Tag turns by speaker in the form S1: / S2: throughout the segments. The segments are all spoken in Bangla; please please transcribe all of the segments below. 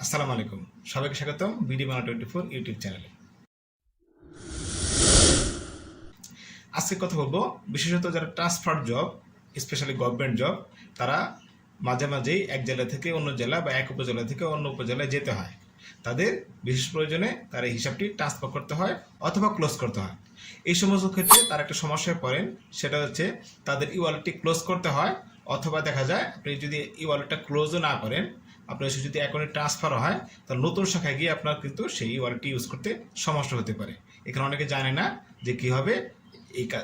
S1: আসসালামু আলাইকুম, সবাইকে স্বাগতম বিডি বাংলা 24 ইউটিউব চ্যানেলে। আজকে কথা বলবো বিশেষত যারা transfer job, specially government job, তারা মাঝে মাঝেই এক জেলা থেকে অন্য জেলা বা এক উপজেলা থেকে অন্য উপজেলায় যেতে হয়। তাদের বিশেষ প্রয়োজনে তার এই হিসাবটি ট্রান্সফার করতে হয় অথবা ক্লোজ করতে হয়। এই সমস্ত ক্ষেত্রে তারা একটা সমস্যায় পড়েন, সেটা হচ্ছে তাদের ই ওয়ালেটটি ক্লোজ করতে হয়, অথবা দেখা যায় আপনি যদি ই ওয়ালেটটা ক্লোজও না করেন, আপনার যদি অ্যাকাউন্টে ট্রান্সফার হয়, তাহলে নতুন শাখায় গিয়ে আপনার কিন্তু সেই ই ওয়ালেটটি ইউজ করতে সমস্যা হতে পারে। এখানে অনেকে জানে না যে কীভাবে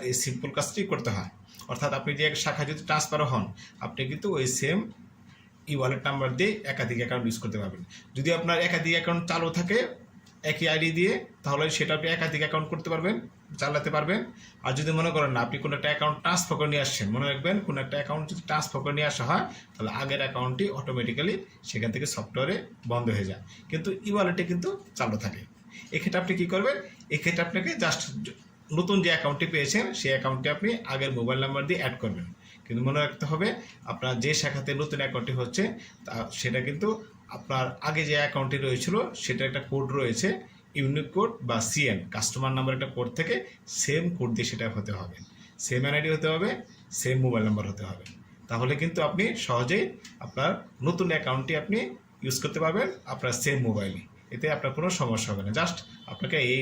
S1: এই সিম্পল কাজটি করতে হয়। অর্থাৎ আপনি যে এক শাখায় যদি ট্রান্সফার হন, আপনি কিন্তু ওই সেম ই ওয়ালেট নাম্বার দিয়ে একাধিক অ্যাকাউন্ট ইউজ করতে পারবেন। যদি আপনার একাধিক অ্যাকাউন্ট চালু থাকে একই আইডি দিয়ে, তাহলে সেটা আপনি একাধিক অ্যাকাউন্ট করতে পারবেন, চালাতে পারবেন। আর যদি মনে করেন না আপনি কোনো একটা অ্যাকাউন্ট ট্রান্সফার করে নিয়ে আসছেন, মনে রাখবেন কোনো একটা অ্যাকাউন্ট যদি ট্রান্সফার করে নিয়ে আসা হয়, তাহলে আগের অ্যাকাউন্টটি অটোমেটিক্যালি সেখান থেকে সফটওয়্যারে বন্ধ হয়ে যায়, কিন্তু ই ওয়ালেটে কিন্তু চালু থাকে। এক্ষেত্রে আপনি কী করবেন? এক্ষেত্রে আপনাকে জাস্ট নতুন যে অ্যাকাউন্টটি পেয়েছেন সেই অ্যাকাউন্টটি আপনি আগের মোবাইল নাম্বার দিয়ে অ্যাড করবেন। কিন্তু মনে রাখতে হবে, আপনার যে শাখাতে নতুন অ্যাকাউন্টটি হচ্ছে সেটা কিন্তু আপনার আগে যে অ্যাকাউন্টটি রয়েছিল সেটা একটা কোড রয়েছে, ইউনিক কোড বা সিএন, কাস্টমার নাম্বার একটা কোড থেকে সেম কোড দিয়ে সেটা হতে হবে, সেম এনআইডি হতে হবে, সেম মোবাইল নাম্বার হতে হবে। তাহলে কিন্তু আপনি সহজেই আপনার নতুন অ্যাকাউন্টটি আপনি ইউজ করতে পারবেন আপনার সেম মোবাইলে। এতে আপনার কোনো সমস্যা হবে না। জাস্ট আপনাকে এই